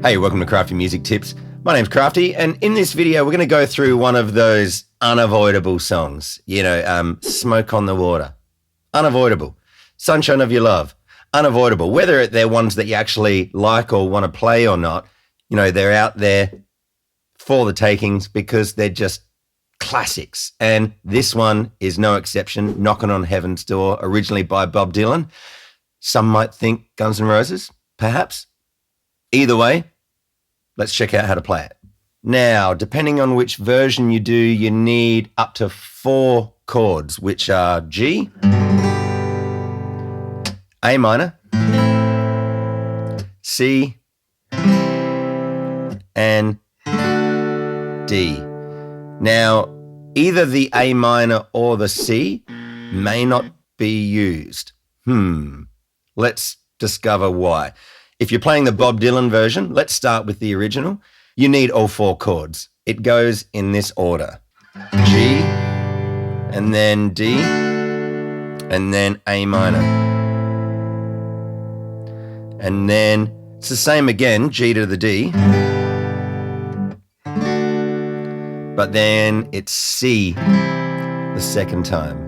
Hey, welcome to Crafty Music Tips. My name's Crafty, and in this video, we're going to go through one of those unavoidable songs. You know, Smoke on the Water. Unavoidable. Sunshine of Your Love. Unavoidable. Whether they're ones that you actually like or want to play or not, you know, they're out there for the takings because they're just classics. And this one is no exception. Knockin' on Heaven's Door, originally by Bob Dylan. Some might think Guns N' Roses, perhaps. Either way, let's check out how to play it. Now, depending on which version you do, you need up to 4 chords, which are G, A minor, C, and D. Now, either the A minor or the C may not be used. Let's discover why. If you're playing the Bob Dylan version, let's start with the original. You need all 4 chords. It goes in this order. G, and then D, and then A minor. And then it's the same again, G to the D. But then it's C the second time.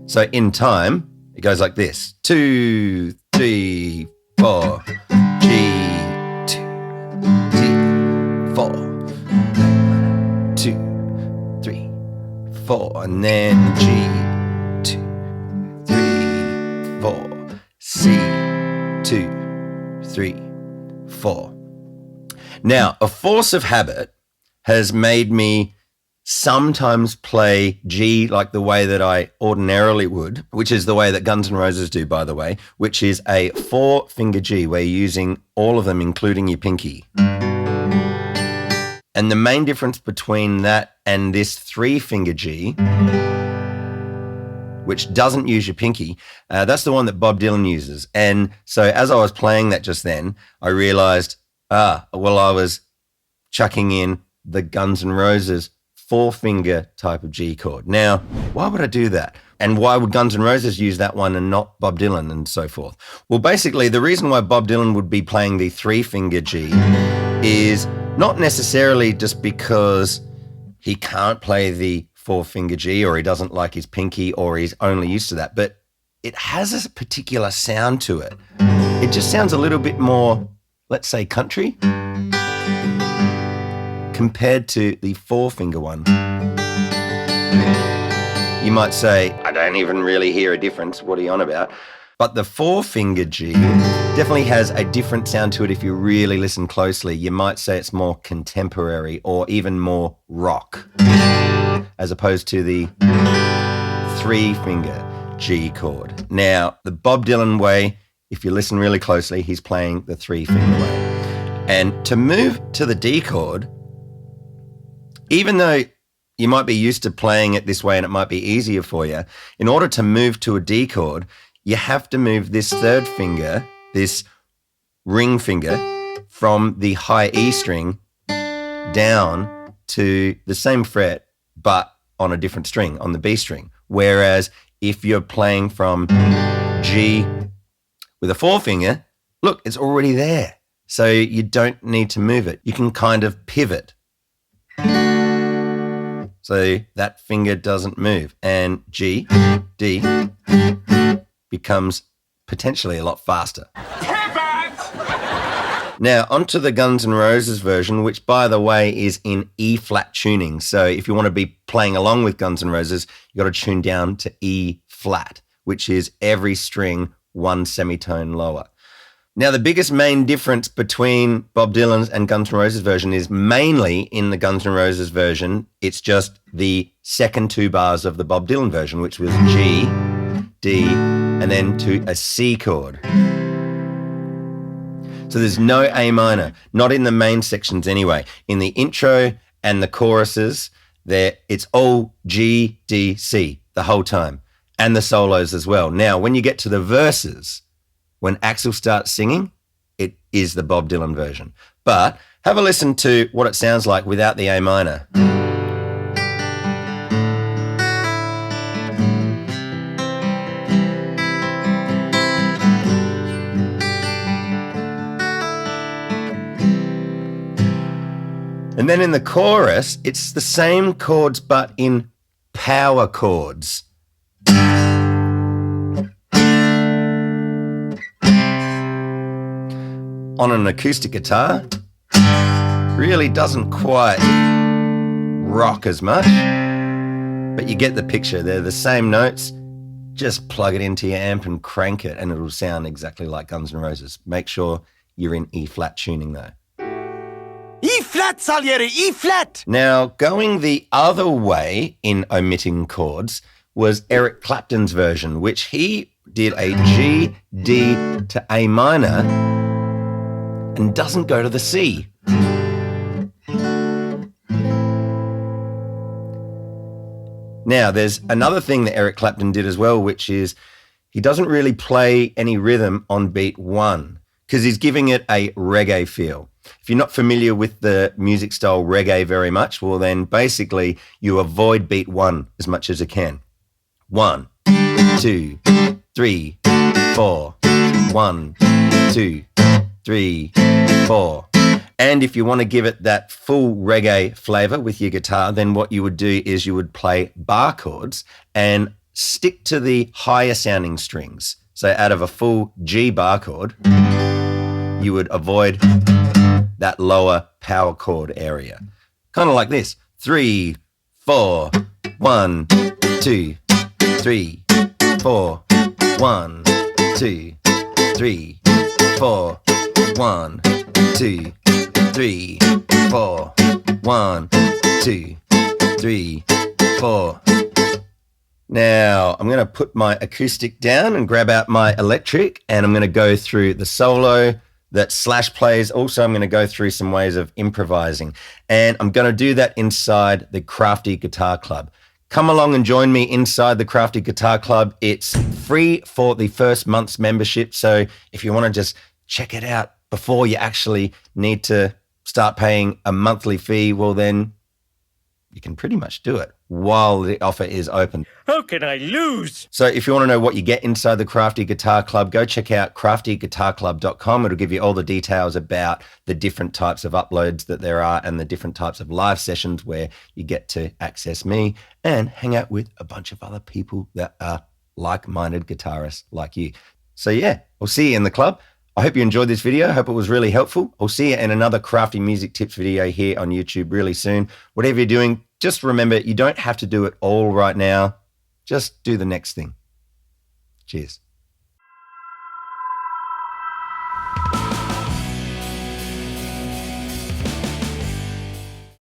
So in time, it goes like this. 2, 3, 4, G, 2, D, 4, 2, 3, 4, and then G, 2, 3, 4, C, 2, 3, 4. Now, a force of habit has made me sometimes play G like the way that I ordinarily would, which is the way that Guns N' Roses do, by the way, which is a 4-finger G where you're using all of them, including your pinky. And the main difference between that and this 3-finger G, which doesn't use your pinky, that's the one that Bob Dylan uses. And so as I was playing that just then, I realized, I was chucking in the Guns N' Roses 4-finger type of G chord. Now, why would I do that? And why would Guns N' Roses use that one and not Bob Dylan and so forth? Well, basically, the reason why Bob Dylan would be playing the 3-finger G is not necessarily just because he can't play the 4-finger G or he doesn't like his pinky or he's only used to that, but it has a particular sound to it. It just sounds a little bit more, let's say, country, compared to the 4-finger one. You might say, I don't even really hear a difference. What are you on about? But the 4-finger G definitely has a different sound to it if you really listen closely. You might say it's more contemporary or even more rock, as opposed to the 3-finger G chord. Now, the Bob Dylan way, if you listen really closely, he's playing the 3-finger way. And to move to the D chord, even though you might be used to playing it this way and it might be easier for you, in order to move to a D chord, you have to move this 3rd finger, this ring finger, from the high E string down to the same fret, but on a different string, on the B string. Whereas if you're playing from G with a 4-finger, look, it's already there. So you don't need to move it. You can kind of pivot. So that finger doesn't move, and G, D becomes potentially a lot faster. Now, onto the Guns N' Roses version, which, by the way, is in E-flat tuning. So if you want to be playing along with Guns N' Roses, you got to tune down to E-flat, which is every string 1 semitone lower. Now, the biggest main difference between Bob Dylan's and Guns N' Roses version is mainly in the Guns N' Roses version, it's just the second 2 bars of the Bob Dylan version, which was G, D, and then to a C chord. So there's no A minor, not in the main sections anyway. In the intro and the choruses, it's all G, D, C the whole time, and the solos as well. Now, when you get to the verses, when Axl starts singing, it is the Bob Dylan version. But have a listen to what it sounds like without the A minor. And then in the chorus, it's the same chords but in power chords. On an acoustic guitar, really doesn't quite rock as much, but you get the picture. They're the same notes. Just plug it into your amp and crank it and it'll sound exactly like Guns N' Roses. Make sure you're in E-flat tuning though. E-flat, Salieri, E-flat! Now, going the other way in omitting chords was Eric Clapton's version, which he did a G, D to A minor and doesn't go to the C. Now, there's another thing that Eric Clapton did as well, which is he doesn't really play any rhythm on beat 1 because he's giving it a reggae feel. If you're not familiar with the music style reggae very much, well then basically you avoid beat 1 as much as you can. 1, 2, 3, 4. 1, 2, 3, 4. And if you want to give it that full reggae flavor with your guitar, then what you would do is you would play bar chords and stick to the higher sounding strings. So out of a full G bar chord, you would avoid that lower power chord area. Kind of like this. 3, 4, 1, 2, 3, 4, 1, 2, 3, 4, 1, 2, 3, 4, 1, 2, 3, 4. Now, I'm going to put my acoustic down and grab out my electric, and I'm going to go through the solo that Slash plays. Also, I'm going to go through some ways of improvising, and I'm going to do that inside the Crafty Guitar Club. Come along and join me inside the Crafty Guitar Club. It's free for the first month's membership, so if you want to just check it out before you actually need to start paying a monthly fee, well then you can pretty much do it while the offer is open. How can I lose? So if you want to know what you get inside the Crafty Guitar Club, go check out craftyguitarclub.com. It'll give you all the details about the different types of uploads that there are and the different types of live sessions where you get to access me and hang out with a bunch of other people that are like-minded guitarists like you. So yeah, I'll see you in the club. I hope you enjoyed this video. I hope it was really helpful. I'll see you in another Crafty Music Tips video here on YouTube really soon. Whatever you're doing, just remember you don't have to do it all right now. Just do the next thing. Cheers.